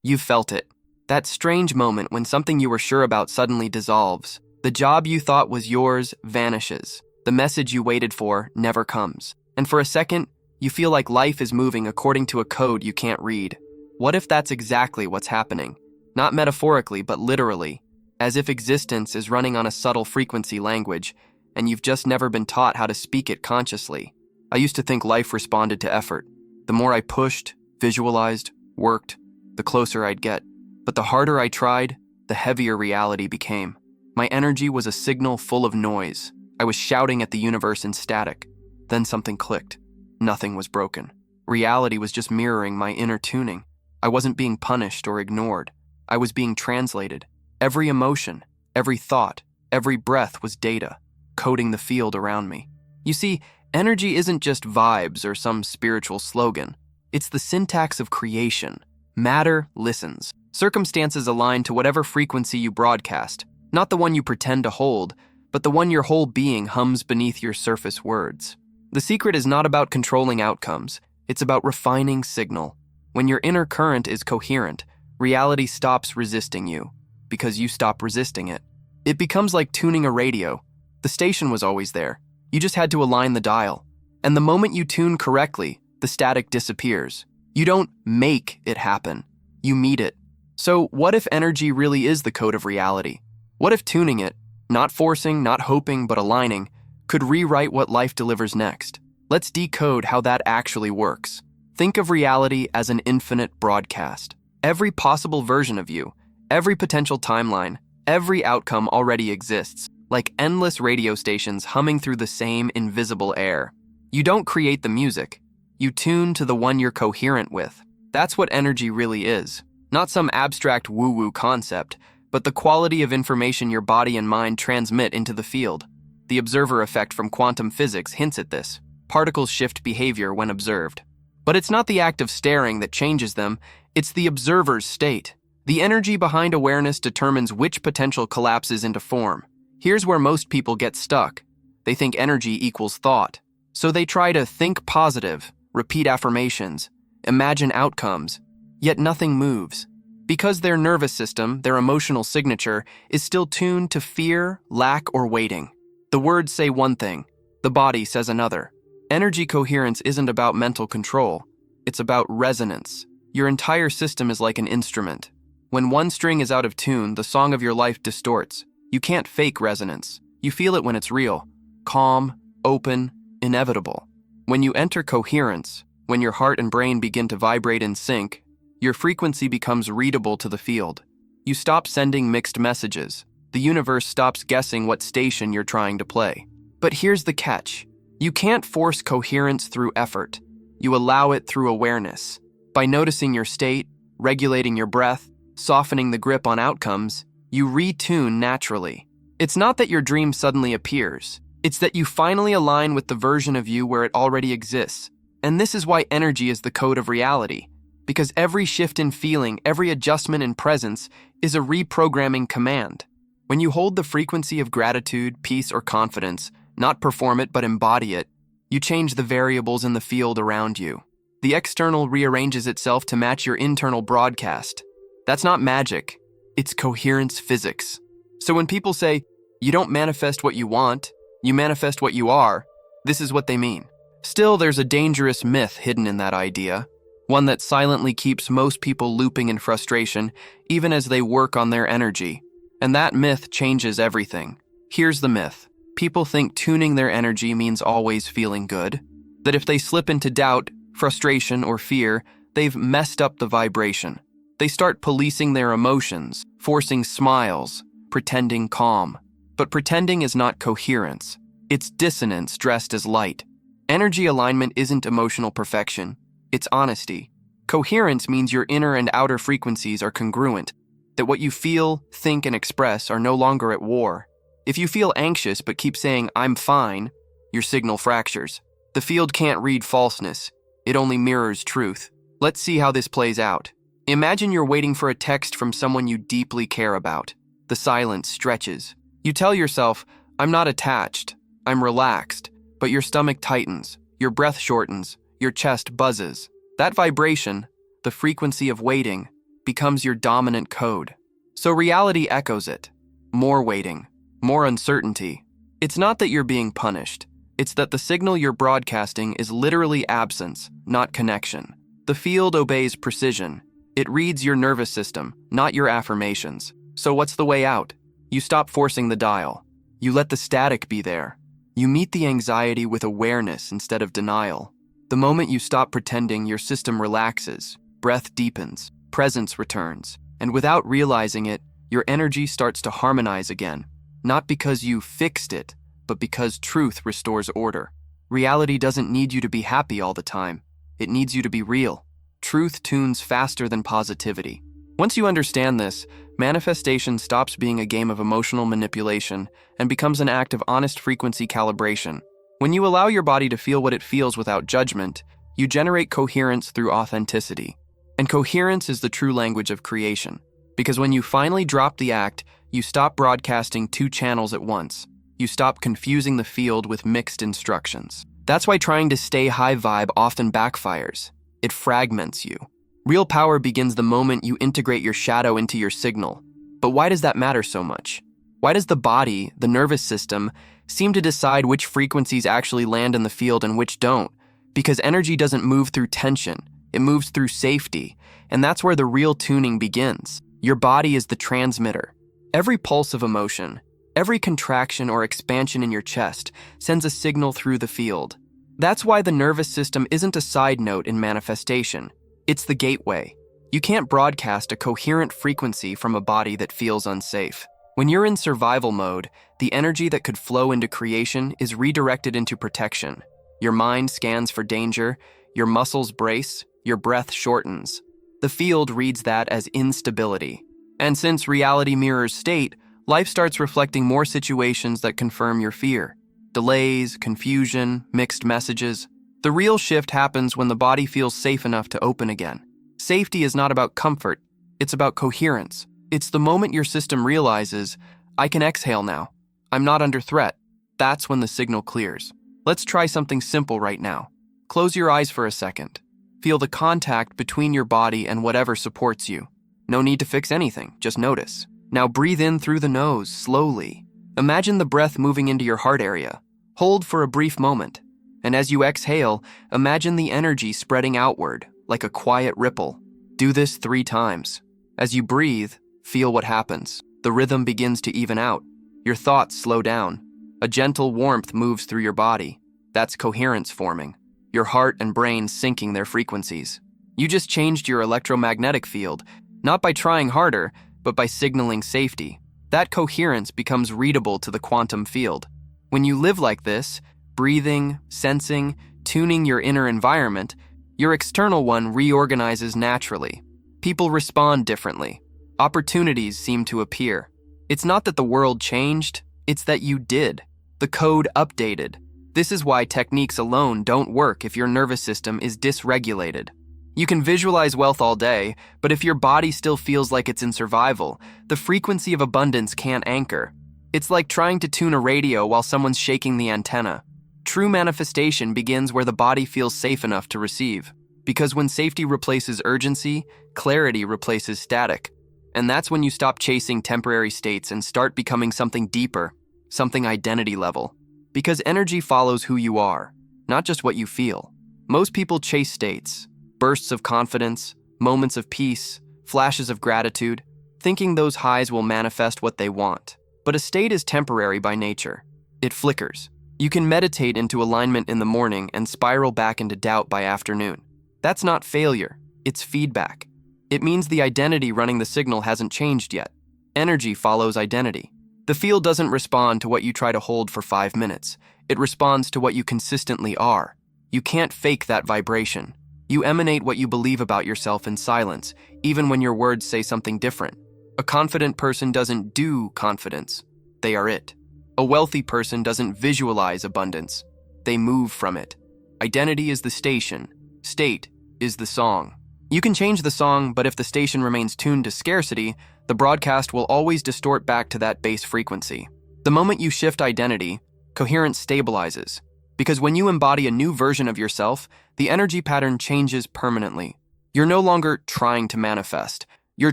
You've felt it. That strange moment when something you were sure about suddenly dissolves. The job you thought was yours vanishes. The message you waited for never comes. And for a second, you feel like life is moving according to a code you can't read. What if that's exactly what's happening? Not metaphorically, but literally. As if existence is running on a subtle frequency language, and you've just never been taught how to speak it consciously. I used to think life responded to effort. The more I pushed, visualized, worked, the closer I'd get. But the harder I tried, the heavier reality became. My energy was a signal full of noise. I was shouting at the universe in static. Then something clicked. Nothing was broken. Reality was just mirroring my inner tuning. I wasn't being punished or ignored. I was being translated. Every emotion, every thought, every breath was data, coding the field around me. You see, energy isn't just vibes or some spiritual slogan. It's the syntax of creation. Matter listens. Circumstances align to whatever frequency you broadcast, not the one you pretend to hold, but the one your whole being hums beneath your surface words. The secret is not about controlling outcomes. It's about refining signal. When your inner current is coherent, reality stops resisting you, because you stop resisting it. It becomes like tuning a radio. The station was always there. You just had to align the dial. And the moment you tune correctly, the static disappears. You don't make it happen. You meet it. So what if energy really is the code of reality? What if tuning it, not forcing, not hoping, but aligning, could rewrite what life delivers next? Let's decode how that actually works. Think of reality as an infinite broadcast. Every possible version of you, every potential timeline, every outcome already exists, like endless radio stations humming through the same invisible air. You don't create the music. You tune to the one you're coherent with. That's what energy really is. Not some abstract woo-woo concept, but the quality of information your body and mind transmit into the field. The observer effect from quantum physics hints at this. Particles shift behavior when observed. But it's not the act of staring that changes them, it's the observer's state. The energy behind awareness determines which potential collapses into form. Here's where most people get stuck. They think energy equals thought. So they try to think positive, repeat affirmations, imagine outcomes, yet nothing moves. Because their nervous system, their emotional signature, is still tuned to fear, lack, or waiting. The words say one thing, the body says another. Energy coherence isn't about mental control. It's about resonance. Your entire system is like an instrument. When one string is out of tune, the song of your life distorts. You can't fake resonance. You feel it when it's real, calm, open, inevitable. When you enter coherence, when your heart and brain begin to vibrate in sync, your frequency becomes readable to the field. You stop sending mixed messages. The universe stops guessing what station you're trying to play. But here's the catch. You can't force coherence through effort. You allow it through awareness. By noticing your state, regulating your breath, softening the grip on outcomes, you retune naturally. It's not that your dream suddenly appears. It's that you finally align with the version of you where it already exists. And this is why energy is the code of reality. Because every shift in feeling, every adjustment in presence is a reprogramming command. When you hold the frequency of gratitude, peace, or confidence, not perform it but embody it, you change the variables in the field around you. The external rearranges itself to match your internal broadcast. That's not magic. It's coherence physics. So when people say, you don't manifest what you want, you manifest what you are, this is what they mean. Still, there's a dangerous myth hidden in that idea, one that silently keeps most people looping in frustration, even as they work on their energy. And that myth changes everything. Here's the myth. People think tuning their energy means always feeling good, that if they slip into doubt, frustration, or fear, they've messed up the vibration. They start policing their emotions, forcing smiles, pretending calm. But pretending is not coherence. It's dissonance dressed as light. Energy alignment isn't emotional perfection. It's honesty. Coherence means your inner and outer frequencies are congruent, that what you feel, think, and express are no longer at war. If you feel anxious but keep saying, I'm fine, your signal fractures. The field can't read falseness. It only mirrors truth. Let's see how this plays out. Imagine you're waiting for a text from someone you deeply care about. The silence stretches. You tell yourself, I'm not attached. I'm relaxed. But your stomach tightens. Your breath shortens. Your chest buzzes. That vibration, the frequency of waiting, becomes your dominant code. So reality echoes it. More waiting, more uncertainty. It's not that you're being punished. It's that the signal you're broadcasting is literally absence, not connection. The field obeys precision. It reads your nervous system, not your affirmations. So what's the way out? You stop forcing the dial. You let the static be there. You meet the anxiety with awareness instead of denial. The moment you stop pretending, your system relaxes, breath deepens, presence returns, and without realizing it, your energy starts to harmonize again. Not because you fixed it, but because truth restores order. Reality doesn't need you to be happy all the time. It needs you to be real. Truth tunes faster than positivity. Once you understand this, manifestation stops being a game of emotional manipulation and becomes an act of honest frequency calibration. When you allow your body to feel what it feels without judgment, you generate coherence through authenticity. And coherence is the true language of creation. Because when you finally drop the act, you stop broadcasting two channels at once. You stop confusing the field with mixed instructions. That's why trying to stay high vibe often backfires. It fragments you. Real power begins the moment you integrate your shadow into your signal. But why does that matter so much? Why does the body, the nervous system, seem to decide which frequencies actually land in the field and which don't? Because energy doesn't move through tension, it moves through safety, and that's where the real tuning begins. Your body is the transmitter. Every pulse of emotion, every contraction or expansion in your chest sends a signal through the field. That's why the nervous system isn't a side note in manifestation. It's the gateway. You can't broadcast a coherent frequency from a body that feels unsafe. When you're in survival mode, the energy that could flow into creation is redirected into protection. Your mind scans for danger, your muscles brace, your breath shortens. The field reads that as instability. And since reality mirrors state, life starts reflecting more situations that confirm your fear. Delays, confusion, mixed messages. The real shift happens when the body feels safe enough to open again. Safety is not about comfort, it's about coherence. It's the moment your system realizes, I can exhale now. I'm not under threat. That's when the signal clears. Let's try something simple right now. Close your eyes for a second. Feel the contact between your body and whatever supports you. No need to fix anything, just notice. Now breathe in through the nose, slowly. Imagine the breath moving into your heart area. Hold for a brief moment. And as you exhale, imagine the energy spreading outward, like a quiet ripple. Do this 3 times. As you breathe, feel what happens. The rhythm begins to even out. Your thoughts slow down. A gentle warmth moves through your body. That's coherence forming. Your heart and brain syncing their frequencies. You just changed your electromagnetic field, not by trying harder, but by signaling safety. That coherence becomes readable to the quantum field. When you live like this, breathing, sensing, tuning your inner environment, your external one reorganizes naturally. People respond differently. Opportunities seem to appear. It's not that the world changed, it's that you did. The code updated. This is why techniques alone don't work if your nervous system is dysregulated. You can visualize wealth all day, but if your body still feels like it's in survival, the frequency of abundance can't anchor. It's like trying to tune a radio while someone's shaking the antenna. True manifestation begins where the body feels safe enough to receive. Because when safety replaces urgency, clarity replaces static. And that's when you stop chasing temporary states and start becoming something deeper, something identity level. Because energy follows who you are, not just what you feel. Most people chase states, bursts of confidence, moments of peace, flashes of gratitude, thinking those highs will manifest what they want. But a state is temporary by nature. It flickers. You can meditate into alignment in the morning and spiral back into doubt by afternoon. That's not failure, it's feedback. It means the identity running the signal hasn't changed yet. Energy follows identity. The field doesn't respond to what you try to hold for 5 minutes. It responds to what you consistently are. You can't fake that vibration. You emanate what you believe about yourself in silence, even when your words say something different. A confident person doesn't do confidence. They are it. A wealthy person doesn't visualize abundance. They move from it. Identity is the station. State is the song. You can change the song, but if the station remains tuned to scarcity, the broadcast will always distort back to that base frequency. The moment you shift identity, coherence stabilizes. Because when you embody a new version of yourself, the energy pattern changes permanently. You're no longer trying to manifest. You're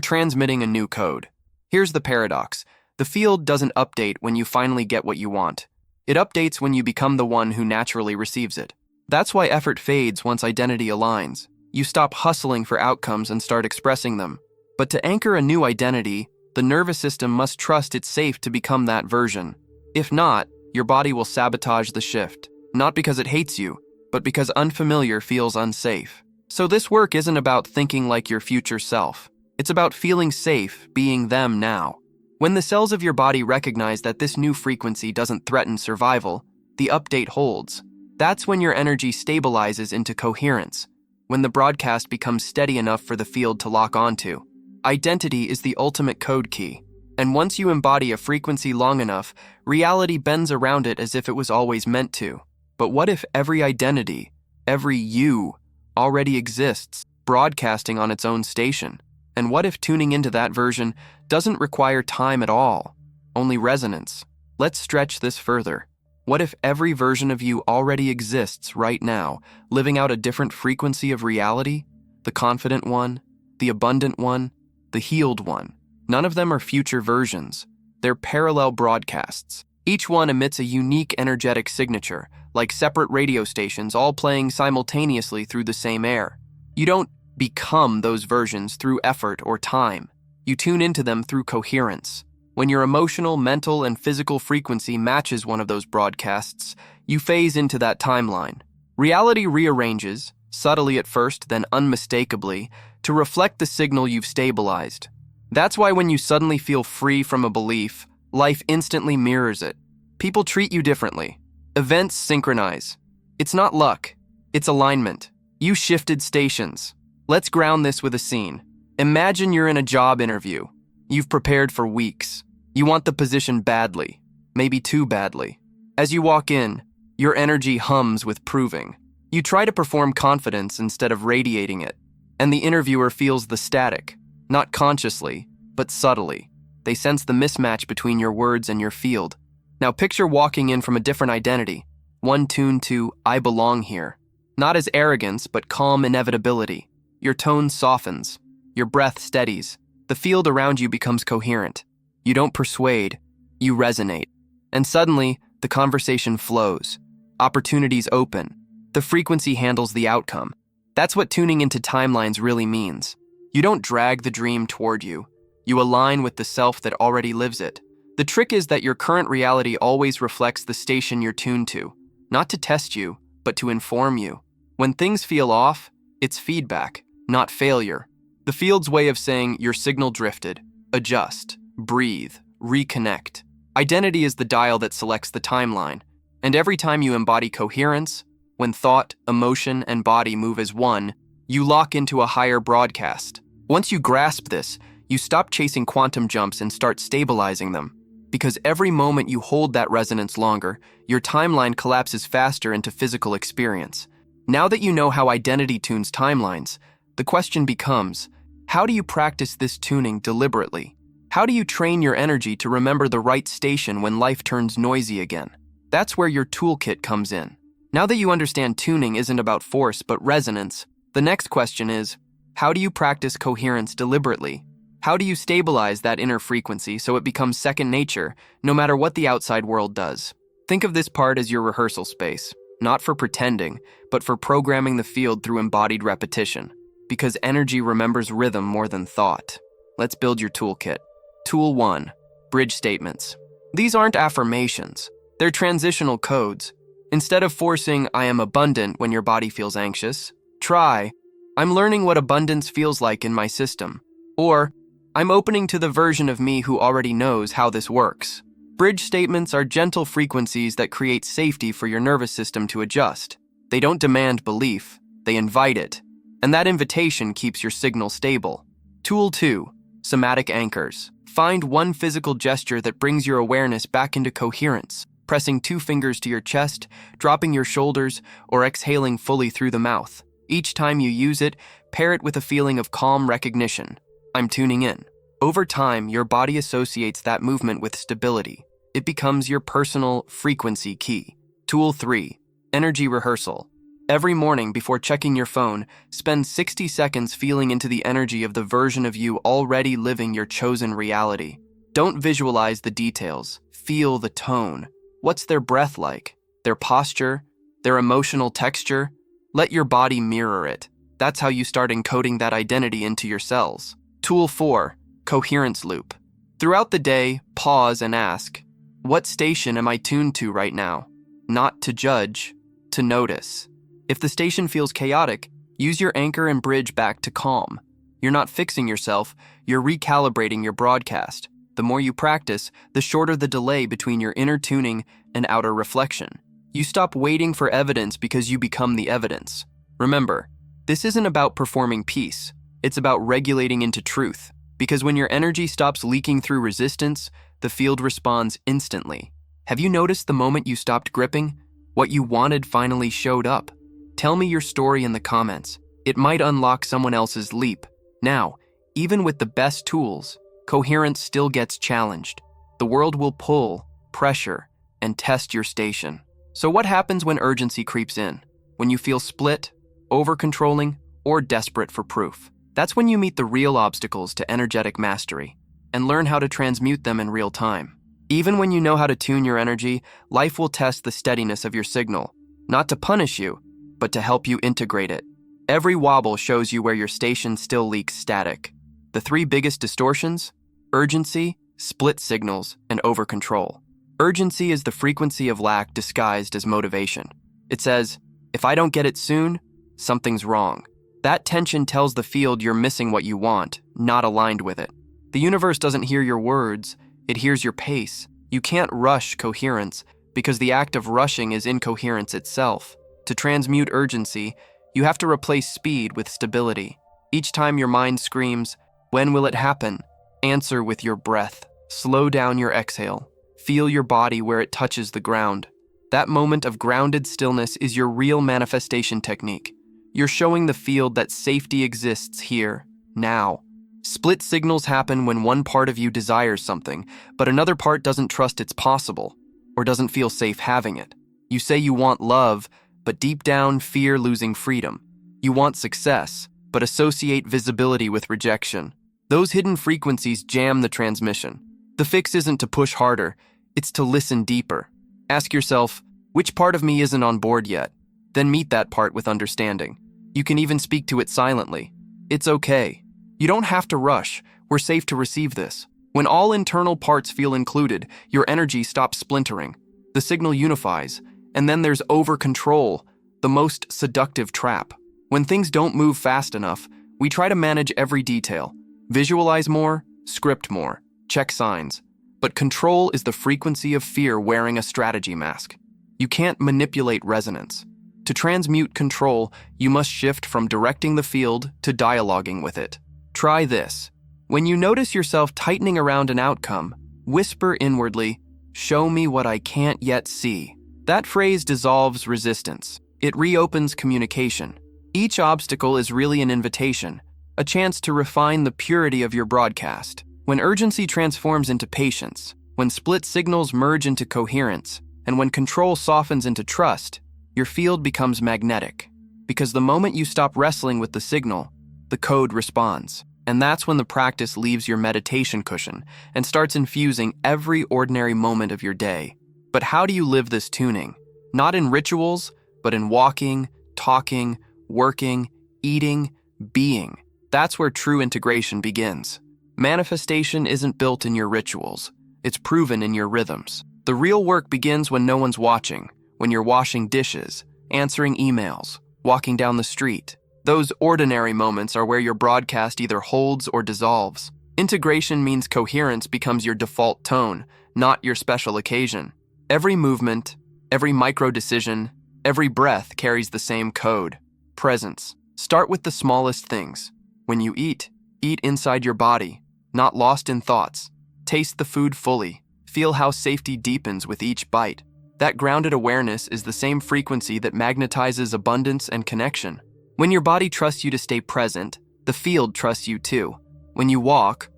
transmitting a new code. Here's the paradox. The field doesn't update when you finally get what you want. It updates when you become the one who naturally receives it. That's why effort fades once identity aligns. You stop hustling for outcomes and start expressing them. But to anchor a new identity, the nervous system must trust it's safe to become that version. If not, your body will sabotage the shift, not because it hates you, but because unfamiliar feels unsafe. So this work isn't about thinking like your future self. It's about feeling safe being them now. When the cells of your body recognize that this new frequency doesn't threaten survival, the update holds. That's when your energy stabilizes into coherence, when the broadcast becomes steady enough for the field to lock onto. Identity is the ultimate code key, and once you embody a frequency long enough, reality bends around it as if it was always meant to. But what if every identity, every you, already exists, broadcasting on its own station? And what if tuning into that version doesn't require time at all, only resonance? Let's stretch this further. What if every version of you already exists right now, living out a different frequency of reality? The confident one, the abundant one, the healed one. None of them are future versions. They're parallel broadcasts. Each one emits a unique energetic signature, like separate radio stations all playing simultaneously through the same air. You don't become those versions through effort or time. You tune into them through coherence. When your emotional, mental, and physical frequency matches one of those broadcasts, you phase into that timeline. Reality rearranges, subtly at first, then unmistakably, to reflect the signal you've stabilized. That's why when you suddenly feel free from a belief, life instantly mirrors it. People treat you differently. Events synchronize. It's not luck, it's alignment. You shifted stations. Let's ground this with a scene. Imagine you're in a job interview. You've prepared for weeks. You want the position badly, maybe too badly. As you walk in, your energy hums with proving. You try to perform confidence instead of radiating it, and the interviewer feels the static, not consciously, but subtly. They sense the mismatch between your words and your field. Now picture walking in from a different identity, one tuned to "I belong here." Not as arrogance, but calm inevitability. Your tone softens. Your breath steadies. The field around you becomes coherent. You don't persuade, you resonate. And suddenly, the conversation flows. Opportunities open. The frequency handles the outcome. That's what tuning into timelines really means. You don't drag the dream toward you. You align with the self that already lives it. The trick is that your current reality always reflects the station you're tuned to, not to test you, but to inform you. When things feel off, it's feedback, not failure. The field's way of saying your signal drifted. Adjust, breathe, reconnect. Identity is the dial that selects the timeline, and every time you embody coherence, when thought, emotion, and body move as one, you lock into a higher broadcast. Once you grasp this, you stop chasing quantum jumps and start stabilizing them. Because every moment you hold that resonance longer, your timeline collapses faster into physical experience. Now that you know how identity tunes timelines, the question becomes, how do you practice this tuning deliberately? How do you train your energy to remember the right station when life turns noisy again? That's where your toolkit comes in. Now that you understand tuning isn't about force but resonance, the next question is, how do you practice coherence deliberately? How do you stabilize that inner frequency so it becomes second nature, no matter what the outside world does? Think of this part as your rehearsal space, not for pretending, but for programming the field through embodied repetition. Because energy remembers rhythm more than thought. Let's build your toolkit. Tool 1. Bridge statements. These aren't affirmations. They're transitional codes. Instead of forcing "I am abundant" when your body feels anxious, try "I'm learning what abundance feels like in my system." Or "I'm opening to the version of me who already knows how this works." Bridge statements are gentle frequencies that create safety for your nervous system to adjust. They don't demand belief, they invite it. And that invitation keeps your signal stable. Tool 2. Somatic anchors. Find one physical gesture that brings your awareness back into coherence, pressing 2 fingers to your chest, dropping your shoulders, or exhaling fully through the mouth. Each time you use it, pair it with a feeling of calm recognition. I'm tuning in. Over time, your body associates that movement with stability. It becomes your personal frequency key. Tool 3. Energy rehearsal. Every morning before checking your phone, spend 60 seconds feeling into the energy of the version of you already living your chosen reality. Don't visualize the details. Feel the tone. What's their breath like? Their posture? Their emotional texture? Let your body mirror it. That's how you start encoding that identity into your cells. Tool 4, Coherence Loop. Throughout the day, pause and ask, what station am I tuned to right now? Not to judge, to notice. If the station feels chaotic, use your anchor and bridge back to calm. You're not fixing yourself, you're recalibrating your broadcast. The more you practice, the shorter the delay between your inner tuning and outer reflection. You stop waiting for evidence because you become the evidence. Remember, this isn't about performing peace. It's about regulating into truth. Because when your energy stops leaking through resistance, the field responds instantly. Have you noticed the moment you stopped gripping? What you wanted finally showed up. Tell me your story in the comments. It might unlock someone else's leap. Now, even with the best tools, coherence still gets challenged. The world will pull, pressure, and test your station. So what happens when urgency creeps in? When you feel split, over-controlling, or desperate for proof? That's when you meet the real obstacles to energetic mastery and learn how to transmute them in real time. Even when you know how to tune your energy, life will test the steadiness of your signal, not to punish you, but to help you integrate it. Every wobble shows you where your station still leaks static. The 3 biggest distortions: urgency, split signals, and over-control. Urgency is the frequency of lack disguised as motivation. It says, if I don't get it soon, something's wrong. That tension tells the field you're missing what you want, not aligned with it. The universe doesn't hear your words, it hears your pace. You can't rush coherence because the act of rushing is incoherence itself. To transmute urgency, you have to replace speed with stability. Each time your mind screams, when will it happen? Answer with your breath. Slow down your exhale. Feel your body where it touches the ground. That moment of grounded stillness is your real manifestation technique. You're showing the field that safety exists here, now. Split signals happen when one part of you desires something, but another part doesn't trust it's possible, or doesn't feel safe having it. You say you want love, but deep down fear losing freedom. You want success, but associate visibility with rejection. Those hidden frequencies jam the transmission. The fix isn't to push harder, it's to listen deeper. Ask yourself, which part of me isn't on board yet? Then meet that part with understanding. You can even speak to it silently. It's okay. You don't have to rush. We're safe to receive this. When all internal parts feel included, your energy stops splintering. The signal unifies. And then there's over-control, the most seductive trap. When things don't move fast enough, we try to manage every detail. Visualize more, script more, check signs. But control is the frequency of fear wearing a strategy mask. You can't manipulate resonance. To transmute control, you must shift from directing the field to dialoguing with it. Try this. When you notice yourself tightening around an outcome, whisper inwardly, "Show me what I can't yet see." That phrase dissolves resistance. It reopens communication. Each obstacle is really an invitation, a chance to refine the purity of your broadcast. When urgency transforms into patience, when split signals merge into coherence, and when control softens into trust, your field becomes magnetic. Because the moment you stop wrestling with the signal, the code responds. And that's when the practice leaves your meditation cushion and starts infusing every ordinary moment of your day. But how do you live this tuning? Not in rituals, but in walking, talking, working, eating, being. That's where true integration begins. Manifestation isn't built in your rituals. It's proven in your rhythms. The real work begins when no one's watching, when you're washing dishes, answering emails, walking down the street. Those ordinary moments are where your broadcast either holds or dissolves. Integration means coherence becomes your default tone, not your special occasion. Every movement, every micro-decision, every breath carries the same code. Presence. Start with the smallest things. When you eat inside your body, not lost in thoughts. Taste the food fully. Feel how safety deepens with each bite. That grounded awareness is the same frequency that magnetizes abundance and connection. When your body trusts you to stay present, the field trusts you too. When you walk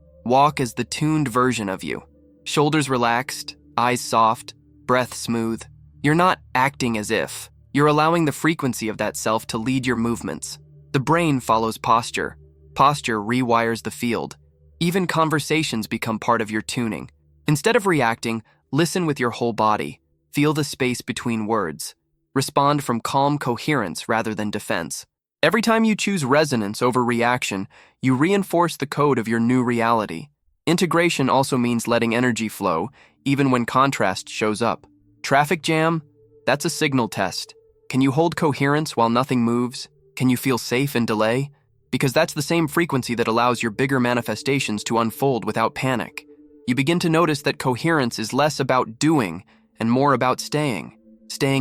as the tuned version of you. Shoulders relaxed, eyes soft, breath smooth. You're not acting as if. You're allowing the frequency of that self to lead your movements. The brain follows posture. Posture rewires the field. Even conversations become part of your tuning. Instead of reacting, listen with your whole body. Feel the space between words. Respond from calm coherence rather than defense. Every time you choose resonance over reaction, you reinforce the code of your new reality. Integration also means letting energy flow, even when contrast shows up. Traffic jam? That's a signal test. Can you hold coherence while nothing moves? Can you feel safe in delay? Because that's the same frequency that allows your bigger manifestations to unfold without panic. You begin to notice that coherence is less about doing and more about staying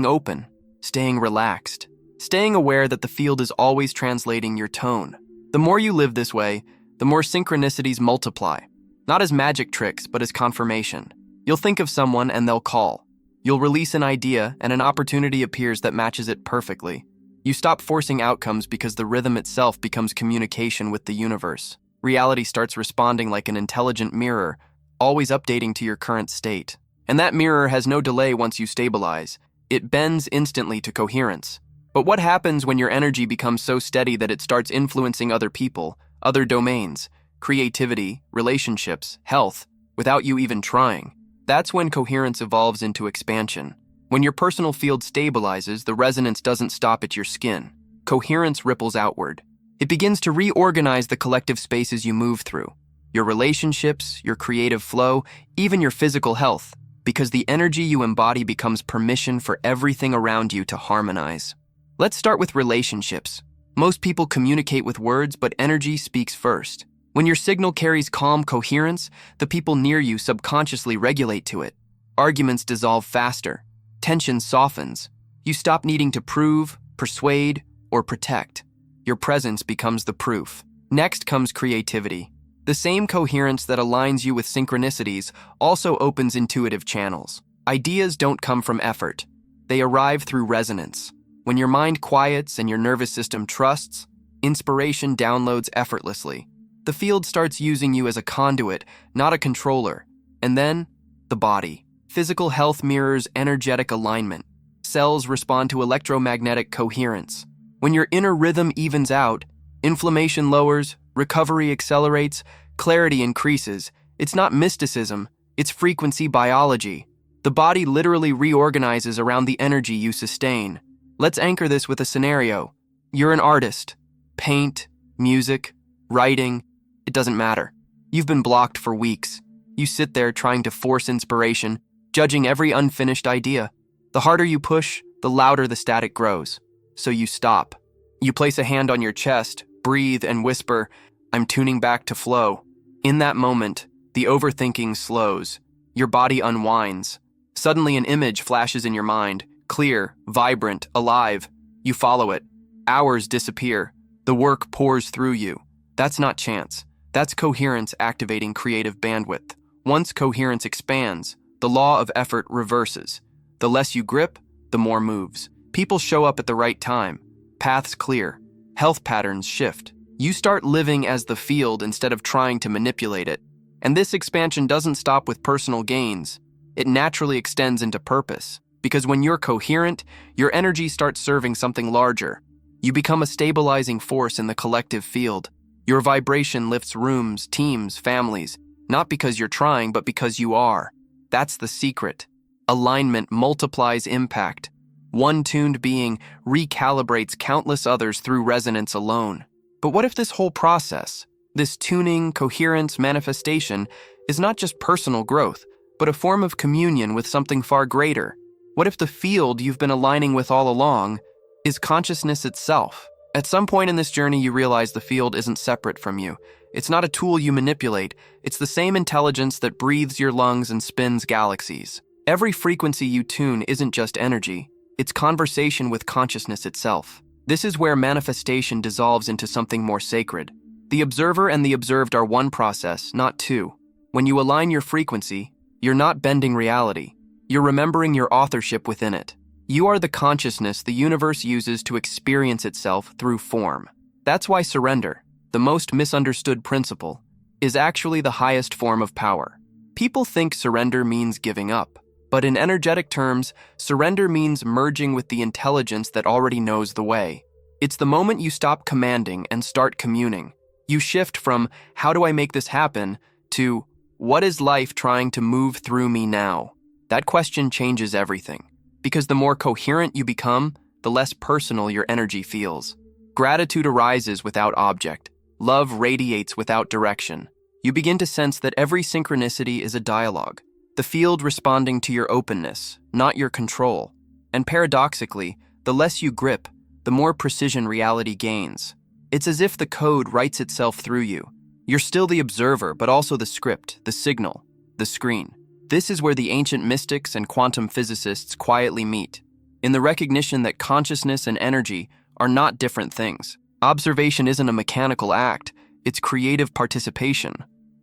open, staying relaxed, staying aware that the field is always translating your tone. The more you live this way, the more synchronicities multiply, not as magic tricks, but as confirmation. You'll think of someone and they'll call. You'll release an idea and an opportunity appears that matches it perfectly. You stop forcing outcomes because the rhythm itself becomes communication with the universe. Reality starts responding like an intelligent mirror, always updating to your current state. And that mirror has no delay once you stabilize. It bends instantly to coherence. But what happens when your energy becomes so steady that it starts influencing other people, other domains, creativity, relationships, health, without you even trying? That's when coherence evolves into expansion. When your personal field stabilizes, the resonance doesn't stop at your skin. Coherence ripples outward. It begins to reorganize the collective spaces you move through. Your relationships, your creative flow, even your physical health, because the energy you embody becomes permission for everything around you to harmonize. Let's start with relationships. Most people communicate with words, but energy speaks first. When your signal carries calm coherence, the people near you subconsciously regulate to it. Arguments dissolve faster. Tension softens. You stop needing to prove, persuade, or protect. Your presence becomes the proof. Next comes creativity. The same coherence that aligns you with synchronicities also opens intuitive channels. Ideas don't come from effort. They arrive through resonance. When your mind quiets and your nervous system trusts, inspiration downloads effortlessly. The field starts using you as a conduit, not a controller. And then, the body. Physical health mirrors energetic alignment. Cells respond to electromagnetic coherence. When your inner rhythm evens out, inflammation lowers, recovery accelerates, clarity increases. It's not mysticism, it's frequency biology. The body literally reorganizes around the energy you sustain. Let's anchor this with a scenario. You're an artist. Paint, music, writing, it doesn't matter. You've been blocked for weeks. You sit there trying to force inspiration, judging every unfinished idea. The harder you push, the louder the static grows. So you stop. You place a hand on your chest, breathe, and whisper, "I'm tuning back to flow." In that moment, the overthinking slows. Your body unwinds. Suddenly an image flashes in your mind, clear, vibrant, alive. You follow it. Hours disappear. The work pours through you. That's not chance. That's coherence activating creative bandwidth. Once coherence expands, the law of effort reverses. The less you grip, the more moves. People show up at the right time. Paths clear. Health patterns shift. You start living as the field instead of trying to manipulate it. And this expansion doesn't stop with personal gains. It naturally extends into purpose. Because when you're coherent, your energy starts serving something larger. You become a stabilizing force in the collective field. Your vibration lifts rooms, teams, families, not because you're trying, but because you are. That's the secret. Alignment multiplies impact. One tuned being recalibrates countless others through resonance alone. But what if this whole process, this tuning, coherence, manifestation, is not just personal growth, but a form of communion with something far greater? What if the field you've been aligning with all along is consciousness itself? At some point in this journey, you realize the field isn't separate from you. It's not a tool you manipulate. It's the same intelligence that breathes your lungs and spins galaxies. Every frequency you tune isn't just energy. It's conversation with consciousness itself. This is where manifestation dissolves into something more sacred. The observer and the observed are one process, not two. When you align your frequency, you're not bending reality. You're remembering your authorship within it. You are the consciousness the universe uses to experience itself through form. That's why surrender, the most misunderstood principle, is actually the highest form of power. People think surrender means giving up, But in energetic terms, surrender means merging with the intelligence that already knows the way. It's the moment you stop commanding and start communing. You shift from, how do I make this happen, to, what is life trying to move through me now? That question changes everything. Because the more coherent you become, the less personal your energy feels. Gratitude arises without object. Love radiates without direction. You begin to sense that every synchronicity is a dialogue, the field responding to your openness, not your control. And paradoxically, the less you grip, the more precision reality gains. It's as if the code writes itself through you. You're still the observer, but also the script, the signal, the screen. This is where the ancient mystics and quantum physicists quietly meet, in the recognition that consciousness and energy are not different things. Observation isn't a mechanical act, it's creative participation.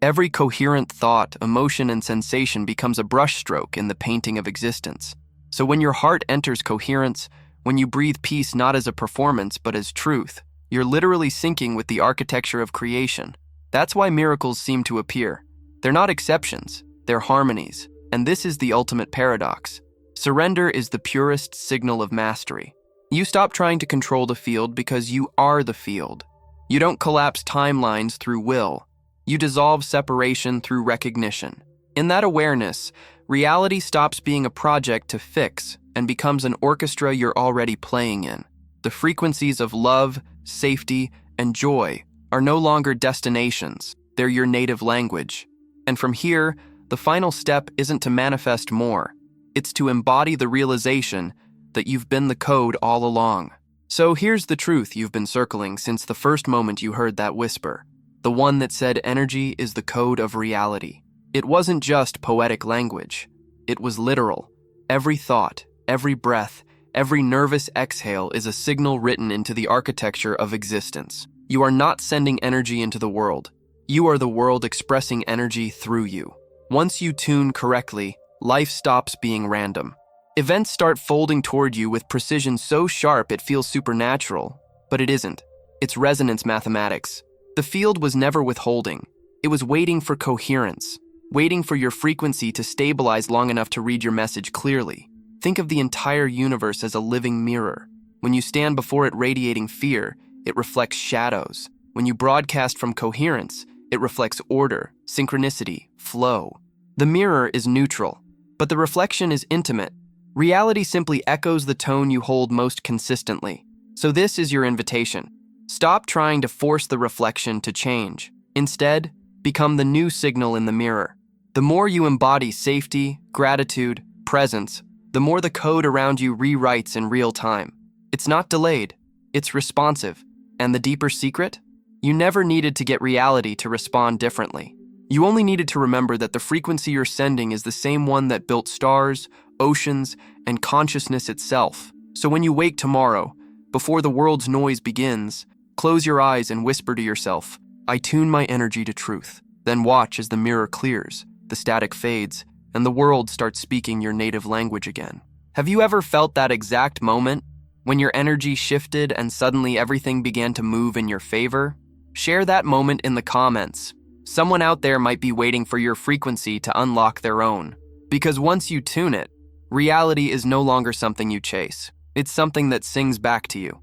Every coherent thought, emotion, and sensation becomes a brushstroke in the painting of existence. So when your heart enters coherence, when you breathe peace not as a performance but as truth, you're literally syncing with the architecture of creation. That's why miracles seem to appear. They're not exceptions, they're harmonies. And this is the ultimate paradox. Surrender is the purest signal of mastery. You stop trying to control the field because you are the field. You don't collapse timelines through will. You dissolve separation through recognition. In that awareness, reality stops being a project to fix and becomes an orchestra you're already playing in. The frequencies of love, safety, and joy are no longer destinations. They're your native language. And from here, the final step isn't to manifest more. It's to embody the realization that you've been the code all along. So here's the truth you've been circling since the first moment you heard that whisper. The one that said energy is the code of reality. It wasn't just poetic language. It was literal. Every thought, every breath, every nervous exhale is a signal written into the architecture of existence. You are not sending energy into the world. You are the world expressing energy through you. Once you tune correctly, life stops being random. Events start folding toward you with precision so sharp it feels supernatural, but it isn't. It's resonance mathematics. The field was never withholding. It was waiting for coherence, waiting for your frequency to stabilize long enough to read your message clearly. Think of the entire universe as a living mirror. When you stand before it radiating fear, it reflects shadows. When you broadcast from coherence, it reflects order, synchronicity, flow. The mirror is neutral, but the reflection is intimate. Reality simply echoes the tone you hold most consistently. So this is your invitation. Stop trying to force the reflection to change. Instead, become the new signal in the mirror. The more you embody safety, gratitude, presence, the more the code around you rewrites in real time. It's not delayed, it's responsive. And the deeper secret? You never needed to get reality to respond differently. You only needed to remember that the frequency you're sending is the same one that built stars, oceans, and consciousness itself. So when you wake tomorrow, before the world's noise begins, close your eyes and whisper to yourself, I tune my energy to truth. Then watch as the mirror clears, the static fades, and the world starts speaking your native language again. Have you ever felt that exact moment? When your energy shifted and suddenly everything began to move in your favor? Share that moment in the comments. Someone out there might be waiting for your frequency to unlock their own. Because once you tune it, reality is no longer something you chase. It's something that sings back to you.